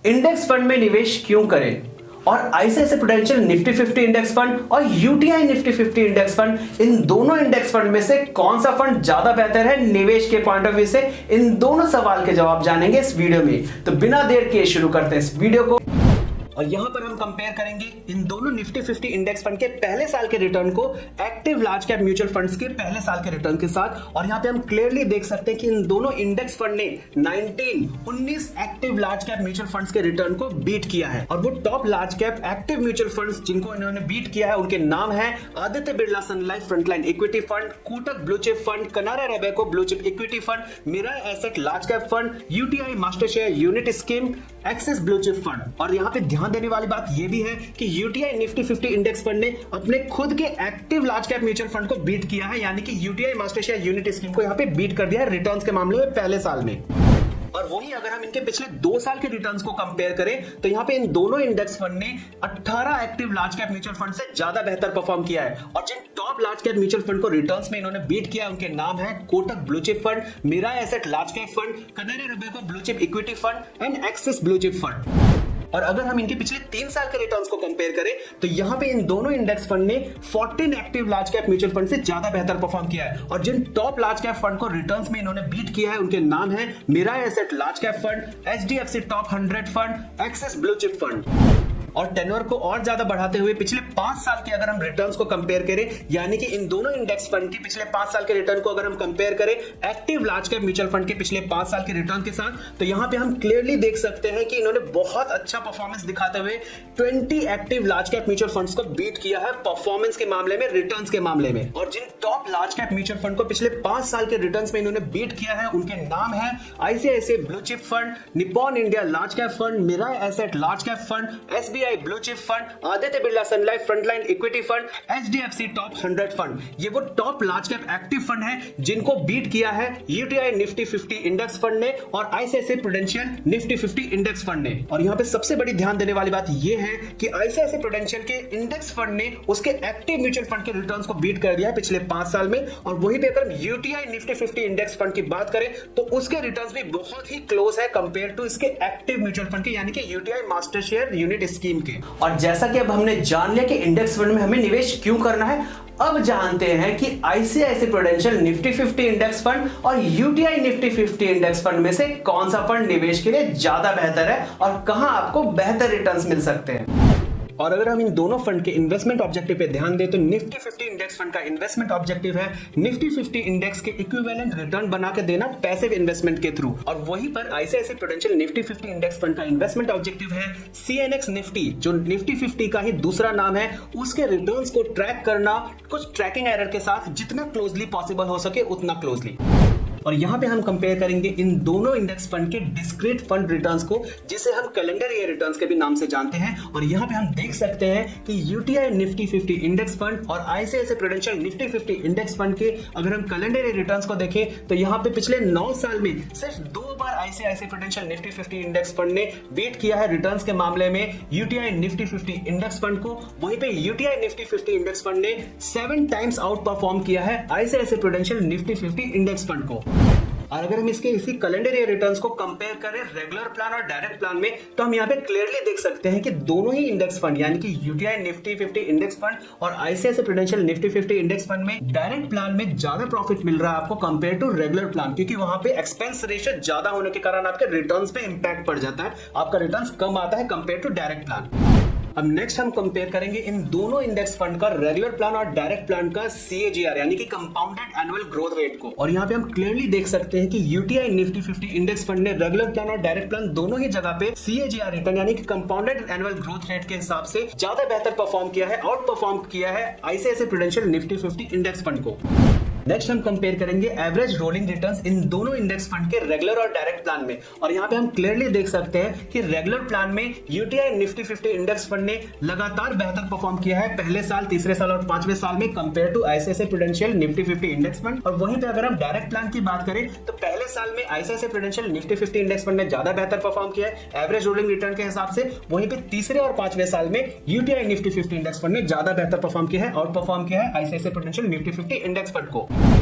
Index fund में निवेश क्यों करें और ICICI Prudential Nifty 50 index fund और यूटीआई निफ्टी 50 इंडेक्स फंड, इन दोनों इंडेक्स फंड में से कौन सा फंड ज्यादा बेहतर है निवेश के पॉइंट ऑफ व्यू से, इन दोनों सवाल के जवाब जानेंगे इस वीडियो में। तो बिना देर किए शुरू करते हैं इस वीडियो को। और यहां पर हम कंपेयर करेंगे इन दोनों निफ्टी 50 इंडेक्स फंड के पहले साल के रिटर्न को active large cap mutual funds के पहले साल के रिटर्न के साथ। और यहां पे हम क्लियरली देख सकते हैं कि इन दोनों इंडेक्स फंड ने 19 active large cap mutual funds के रिटर्न को बीट किया है। और वो top large cap active mutual funds जिनको इन्होंने बीट किया है उनके नाम है Aditya Birla Sun Life frontline equity fund, Kotak blue chip fund, Canara Robeco blue chip equity fund, Mirae asset large cap fund, UTI master share unit scheme, Axis blue chip fund. और यहां पे ध्यान देने वाली बात यह भी है कि यूटीआई निफ्टी 50 इंडेक्स फंड ने अपने खुद के active large cap mutual fund को बीट किया है, यानी कि UTI master share unit scheme को यहां पे बीट कर दिया है रिटर्न्स के मामले में पहले साल में। और वही अगर हम इनके पिछले 2 साल के रिटर्न्स को कंपेयर करें तो यहां पे इन दोनों इंडेक्स फंड ने 18 active large cap mutual fund से ज्यादा बेहतर परफॉर्म किया है। और जिन top large cap mutual fund को रिटर्न्स में इन्होंने बीट किया उनके नाम है Kotak blue chip fund, Mirae asset large cap fund, Canara Robeco blue chip equity fund and Axis blue chip fund. और अगर हम इनके पिछले 3 साल के रिटर्न्स को कंपेयर करें तो यहां पे इन दोनों इंडेक्स फंड ने 14 active large cap mutual fund से ज्यादा बेहतर परफॉर्म किया है। और जिन टॉप लार्ज कैप फंड को रिटर्न्स में इन्होंने बीट किया है उनके नाम है Mirae asset large cap fund, HDFC top 100 fund, Axis blue chip fund. और टेन्योर को और ज्यादा बढ़ाते हुए पिछले 5 साल के अगर हम रिटर्न्स को कंपेयर करें, यानी कि इन दोनों इंडेक्स फंड के पिछले 5 साल के रिटर्न को अगर हम कंपेयर करें active large cap mutual fund के पिछले 5 साल के रिटर्न के साथ, तो यहां पे हम क्लियरली देख सकते हैं कि इन्होंने बहुत अच्छा परफॉर्मेंस दिखाते हुए 20 active large cap mutual funds को बीट किया है परफॉर्मेंस के मामले में, रिटर्न्स के मामले में। और जिन top large cap mutual fund को पिछले 5 साल के रिटर्न्स में इन्होंने बीट किया है उनके नाम है ICICI blue chip fund, Nippon India large cap fund, Mirae asset large cap fund, SBI blue chip fund, Aditya Birla Sun Life frontline equity fund, HDFC top 100 fund. ये वो top large cap active fund है जिनको beat किया है UTI Nifty 50 index fund ने और ICICI Prudential Nifty 50 index fund ने। और यहां पे सबसे बड़ी ध्यान देने वाली बात यह है कि आईसीआईसीआई प्रूडेंशियल के इंडेक्स फंड ने उसके एक्टिव म्यूचुअल फंड के रिटर्न्स को बीट कर दिया है पिछले 5 साल में। और वहीं पे अगर यूटीआई निफ्टी 50 इंडेक्स फंड की बात करें तो उसके रिटर्न्स भी बहुत ही क्लोज है कंपेयर टू इसके एक्टिव म्यूचुअल फंड के, यानी कि UTI master share unit scheme के। और जैसा कि अब हमने जान लिया कि इंडेक्स फंड में हमें निवेश क्यों करना है, अब जानते हैं कि ICICI Prudential Nifty 50 index fund और यूटीआई निफ्टी 50 इंडेक्स फंड में से कौन सा फंड निवेश के लिए ज्यादा बेहतर है और कहां आपको बेहतर रिटर्न्स मिल सकते हैं। और अगर हम इन दोनों फंड के इन्वेस्टमेंट ऑब्जेक्टिव पे ध्यान दें तो निफ्टी 50 इंडेक्स फंड का इन्वेस्टमेंट ऑब्जेक्टिव है निफ्टी 50 इंडेक्स के इक्विवेलेंट रिटर्न बना के देना पैसिव इन्वेस्टमेंट के थ्रू। और वहीं पर ICICI Prudential Nifty 50 index fund का इन्वेस्टमेंट ऑब्जेक्टिव है सीएनएक्स निफ्टी, जो निफ्टी 50 का ही दूसरा नाम है, उसके रिटर्न्स को ट्रैक करना कुछ ट्रैकिंग एरर के साथ जितना क्लोजली पॉसिबल हो सके उतना क्लोजली। और यहां पे हम कंपेयर करेंगे इन दोनों इंडेक्स फंड के डिस्क्रीट फंड रिटर्न्स को, जिसे हम कैलेंडर ईयर रिटर्न्स के भी नाम से जानते हैं। और यहां पे हम देख सकते हैं कि यूटीआई निफ्टी 50 इंडेक्स फंड और ICICI Prudential Nifty 50 index fund के अगर हम कैलेंडर ईयर रिटर्न्स को देखें तो यहां पे पिछले 9 साल में सिर्फ 2 बार ICICI Prudential Nifty 50 index fund ने बीट किया है रिटर्न्स के मामले में यूटीआई निफ्टी 50 इंडेक्स फंड को। वहीं पे यूटीआई निफ्टी 50 इंडेक्स फंड ने 7 टाइम्स आउट परफॉर्म किया है ICICI Prudential Nifty 50 index fund को। और अगर हम इसके इसी कैलेंडर ईयर रिटर्न्स को कंपेयर करें रेगुलर प्लान और डायरेक्ट प्लान में तो हम यहाँ पे क्लियरली देख सकते हैं कि दोनों ही इंडेक्स फंड, यानी कि यूटीआई निफ्टी 50 इंडेक्स फंड और ICICI Prudential Nifty 50 index fund में डायरेक्ट प्लान में ज्यादा प्रॉफिट मिल रहा है आपको कंपेयर टू रेगुलर प्लान, क्योंकि वहां पे एक्सपेंस रेशियो ज्यादा होने के कारण आपके रिटर्न्स पे इंपैक्ट पड़ जाता है, आपका रिटर्न्स कम आता है कंपेयर टू डायरेक्ट प्लान। अब नेक्स्ट हम कंपेयर करेंगे इन दोनों इंडेक्स फंड का रेगुलर प्लान और डायरेक्ट प्लान का सीएजीआर, यानी कि कंपाउंडेड एनुअल ग्रोथ रेट को। और यहाँ पे हम क्लियरली देख सकते हैं कि यूटीआई निफ्टी 50 इंडेक्स फंड ने रेगुलर प्लान और डायरेक्ट प्लान दोनों ही जगह पे सीएजीआर रिटर्न, यानी कि कंपाउंडेड एनुअल ग्रोथ रेट के हिसाब से ज्यादा बेहतर परफॉर्म किया है, आउट परफॉर्म किया है ICICI Prudential Nifty 50 index fund को। नेक्स्ट हम कंपेयर करेंगे एवरेज रोलिंग रिटर्न्स इन दोनों इंडेक्स फंड के रेगुलर और डायरेक्ट प्लान में। और यहाँ पे हम क्लियरली देख सकते हैं कि रेगुलर प्लान में यूटीआई निफ्टी 50 इंडेक्स फंड ने लगातार बेहतर परफॉर्म किया है पहले साल, तीसरे साल और 5वें साल में compare to ICICI Prudential Nifty 50 index fund. और वहीं पे अगर हम डायरेक्ट प्लान की बात करें तो पहले साल में ICICI Prudential Nifty 50 index fund ने ज्यादा बेहतर परफॉर्म किया है एवरेज रोलिंग रिटर्न के हिसाब से। वहीं पे तीसरे और 5वें साल में यूटीआई निफ्टी 50 इंडेक्स फंड ने ज्यादा बेहतर परफॉर्म किया है, आउट परफॉर्म किया है ICICI Prudential Nifty 50 index fund को।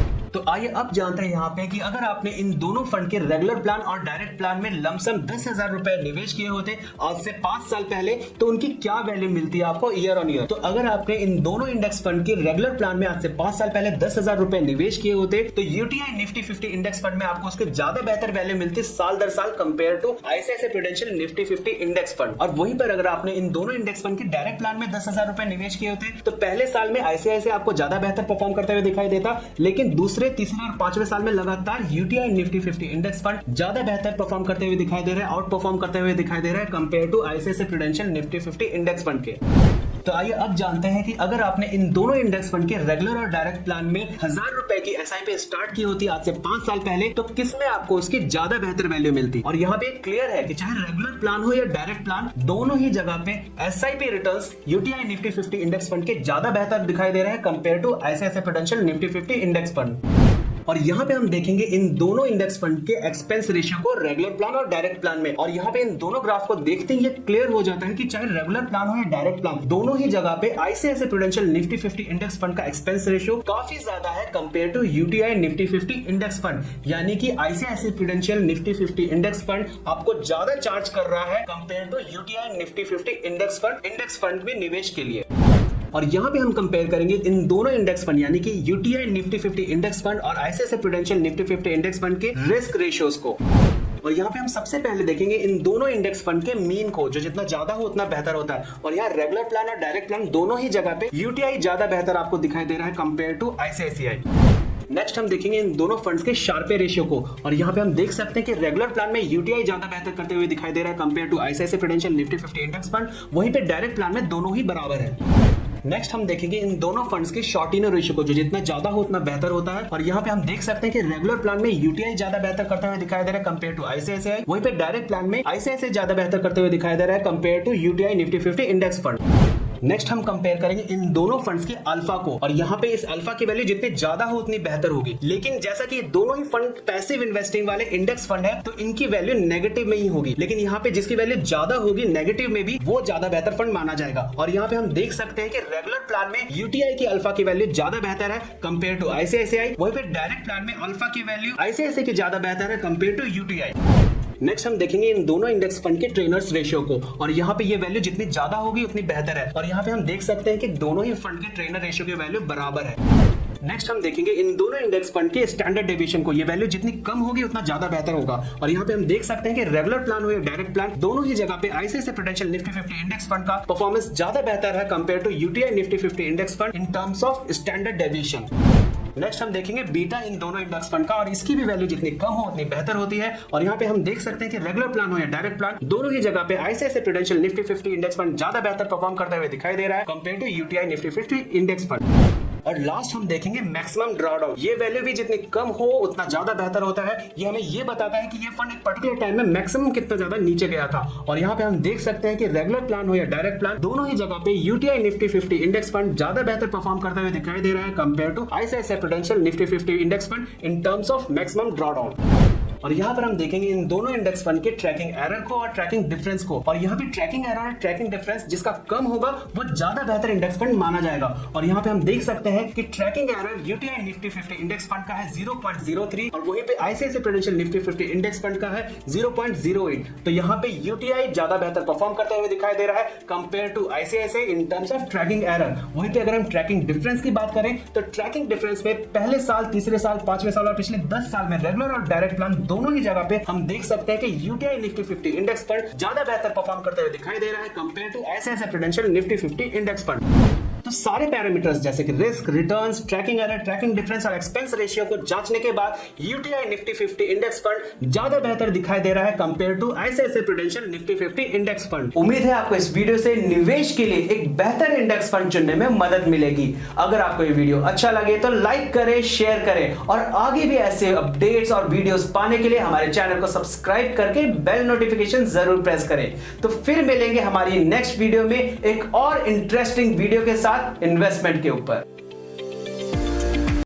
तो आइए अब जानते हैं यहाँ पे कि अगर आपने इन दोनों फंड के रेगुलर प्लान और डायरेक्ट प्लान में लमसम 10,000 रुपए निवेश किए होते आज से 5 साल पहले, तो उनकी क्या वैल्यू मिलती है आपको ईयर ऑन ईयर। तो अगर आपने इन दोनों इंडेक्स फंड के रेगुलर प्लान में आज से 5 साल पहले 10,000 रुपए निवेश किए होते, तो यूटीआई निफ्टी 50 इंडेक्स फंड में आपको उसके ज्यादा बेहतर वैल्यू मिलती साल दर साल compare to ICICI Prudential Nifty 50 index fund. और वहीं पर अगर आपने इन दोनों इंडेक्स फंड के डायरेक्ट प्लान में 10,000 रुपए निवेश किए होते, तो पहले साल में आईसीआईसीआई आपको ज्यादा बेहतर परफॉर्म करते हुए दिखाई देता, लेकिन दूसरे, तीसरे और पांचवें साल में लगातार यूटीआई निफ्टी 50 इंडेक्स फंड ज्यादा बेहतर परफॉर्म करते हुए दिखाई दे रहा है, आउट परफॉर्म करते हुए दिखाई दे रहा है compare to ICICI Prudential Nifty 50 index fund के। तो आइए अब जानते हैं कि अगर आपने इन दोनों इंडेक्स फंड के रेगुलर और डायरेक्ट प्लान में 1,000 रुपए की एसआईपी स्टार्ट की होती आज से 5 साल पहले, तो किसमें आपको उसकी ज्यादा बेहतर वैल्यू मिलती। और यहाँ पे क्लियर है कि चाहे रेगुलर प्लान हो या डायरेक्ट प्लान, दोनों ही जगह पे SIP returns UTI Nifty 50 index fund के ज्यादा बेहतर दिखाई दे रहे हैं compare to ICICI Prudential Nifty 50 index fund. और यहाँ पे हम देखेंगे इन दोनों इंडेक्स फंड के एक्सपेंस रेशियो को रेगुलर प्लान और डायरेक्ट प्लान में। और यहाँ पे इन दोनों ग्राफ को देखते ही ये क्लियर हो जाता है कि चाहे रेगुलर प्लान हो या डायरेक्ट प्लान, दोनों ही जगह पे ICICI Prudential Nifty 50 index fund का एक्सपेंस रेशियो काफी ज्यादा है compare to UTI Nifty 50 index fund. यानी कि ICICI Prudential Nifty 50 index fund आपको ज्यादा चार्ज कर रहा है compare to UTI Nifty 50 index fund में निवेश के लिए। और यहाँ पे हम कंपेयर करेंगे इन दोनों इंडेक्स फंड यानी कि यूटीआई निफ्टी 50 इंडेक्स फंड और ICICI Prudential Nifty 50 index fund के रिस्क रेशियोज को। और यहाँ पे हम सबसे पहले देखेंगे इन दोनों इंडेक्स फंड के मीन को, जो जितना ज्यादा हो उतना बेहतर होता है। और यहाँ रेगुलर प्लान और डायरेक्ट प्लान दोनों ही जगह पे यूटीआई ज्यादा बेहतर आपको दिखाई दे रहा है कंपेयर टू आईसीआईसीआई। नेक्स्ट हम देखेंगे इन दोनों फंड्स के शार्पे रेशियो को। और यहाँ पे हम देख सकते हैं कि रेगुलर प्लान में यूटीआई ज्यादा बेहतर करते हुए दिखाई दे रहा है compare to ICICI Prudential Nifty 50 index fund. वहीं पे डायरेक्ट प्लान में दोनों ही बराबर है। नेक्स्ट हम देखेंगे इन दोनों फंड्स के शॉर्ट इनर रेशियो को, जो जितना ज्यादा हो उतना बेहतर होता है। और यहाँ पे हम देख सकते हैं कि रेगुलर प्लान में यूटीआई ज्यादा बेहतर करते हुए दिखाई दे रहा है कंपेयर टू आईसीआईसीआई। वहीं पे डायरेक्ट प्लान में आईसीआईसीआई ज्यादा बेहतर करते हुए दिखाई दे रहा है compare to UTI Nifty 50 index fund. Next हम कंपेयर करेंगे इन दोनों फंड्स के अल्फा को। और यहाँ पे इस अल्फा की वैल्यू जितनी ज्यादा हो उतनी बेहतर होगी। लेकिन जैसा कि दोनों ही फंड पैसिव इन्वेस्टिंग वाले इंडेक्स फंड है, तो इनकी वैल्यू नेगेटिव में ही होगी। लेकिन यहाँ पे जिसकी वैल्यू ज्यादा होगी नेगेटिव में भी, वो ज्यादा बेहतर फंड माना जाएगा। और यहाँ पे हम देख सकते हैं कि रेगुलर प्लान में यूटीआई की अल्फा की वैल्यू ज्यादा बेहतर है कंपेयर टू आईसीआईसीआई। वहीं पे डायरेक्ट प्लान में अल्फा की वैल्यू आईसीआईसीआई की ज्यादा बेहतर है कंपेयर टू यूटीआई। नेक्स्ट हम देखेंगे इन दोनों इंडेक्स फंड के ट्रेनर्स रेशियो को। और यहाँ पे ये वैल्यू जितनी ज्यादा होगी उतनी बेहतर है। और यहाँ पे हम देख सकते हैं कि दोनों ही फंड के ट्रेनर रेशियो की वैल्यू बराबर है। नेक्स्ट हम देखेंगे इन दोनों इंडेक्स फंड के स्टैंडर्ड डेविएशन को। ये वैल्यू जितनी कम होगी उतना ज्यादा बेहतर होगा। और यहाँ पे हम देख सकते हैं कि रेगुलर प्लान हो या डायरेक्ट प्लान, दोनों ही जगह पे ICICI Prudential Nifty 50 index fund का परफॉर्मेंस ज्यादा बेहतर है compare to UTI Nifty 50 index fund in terms of standard deviation. Next हम देखेंगे बीटा इन दोनों इंडेक्स फंड का। और इसकी भी वैल्यू जितनी कम हो उतनी बेहतर होती है। और यहाँ पे हम देख सकते हैं कि रेगुलर प्लान हो या डायरेक्ट प्लान, दोनों ही जगह पे ICICI Prudential Nifty 50 index fund ज्यादा बेहतर परफॉर्म करते हुए दिखाई दे रहा है compare to UTI Nifty 50 index fund. और लास्ट हम देखेंगे मैक्सिमम ड्रॉडाउन। ये वैल्यू भी जितनी कम हो उतना ज्यादा बेहतर होता है। ये हमें ये बताता है कि ये फंड एक पर्टिकुलर टाइम में मैक्सिमम कितना ज्यादा नीचे गया था। और यहाँ पे हम देख सकते हैं कि रेगुलर प्लान हो या डायरेक्ट प्लान, दोनों ही जगह पे यूटीआई निफ्टी 50 इंडेक्स फंड ज्यादा बेहतर परफॉर्म करते हुए दिखाई दे रहा है compare to ICICI Prudential Nifty 50 index fund in terms of maximum drawdown. और यहाँ पर हम देखेंगे इन दोनों इंडेक्स फंड के ट्रैकिंग एरर को और ट्रैकिंग डिफरेंस को। और यहाँ पे ट्रैकिंग एरर और ट्रैकिंग डिफरेंस जिसका कम होगा वो ज्यादा बेहतर इंडेक्स फंड माना जाएगा। और यहाँ पे हम देख सकते हैं कि tracking error UTI Nifty 50 index fund का है 0.03 और वहीं पे ICICI Prudential Nifty 50 index fund का है 0.08। तो यहाँ पे यूटीआई ज्यादा बेहतर परफॉर्म करते हुए दिखाई दे रहा है compare to ICICI in terms of tracking error. वहीं पे अगर हम ट्रैकिंग डिफरेंस की बात करें तो ट्रैकिंग डिफरेंस में पहले साल, तीसरे साल, पांचवें साल और पिछले 10 साल में रेगुलर और डायरेक्ट प्लान दोनों ही जगह पे हम देख सकते हैं कि यूटीआई निफ्टी 50 इंडेक्स फंड ज्यादा बेहतर परफॉर्म करते हुए दिखाई दे रहा है compare to ICICI Prudential Nifty 50 index fund. तो सारे पैरामीटर्स जैसे कि risk, returns, tracking error, tracking difference और एक्सपेंस रेशियो को जांचने के बाद यूटीआई निफ्टी 50 इंडेक्स फंड ज्यादा बेहतर दिखाई दे रहा है compare to ICICI Prudential Nifty 50 index fund. उम्मीद है आपको इस वीडियो से निवेश के लिए एक बेहतर इंडेक्स फंड चुनने में मदद मिलेगी। अगर आपको ये वीडियो अच्छा लगे तो लाइक करें, शेयर करें और आगे भी ऐसे अपडेट्स और वीडियोस पाने के लिए हमारे चैनल को सब्सक्राइब करके बेल नोटिफिकेशन जरूर प्रेस करें। तो फिर मिलेंगे हमारी नेक्स्ट वीडियो में एक और इंटरेस्टिंग वीडियो के साथ इन्वेस्टमेंट के ऊपर।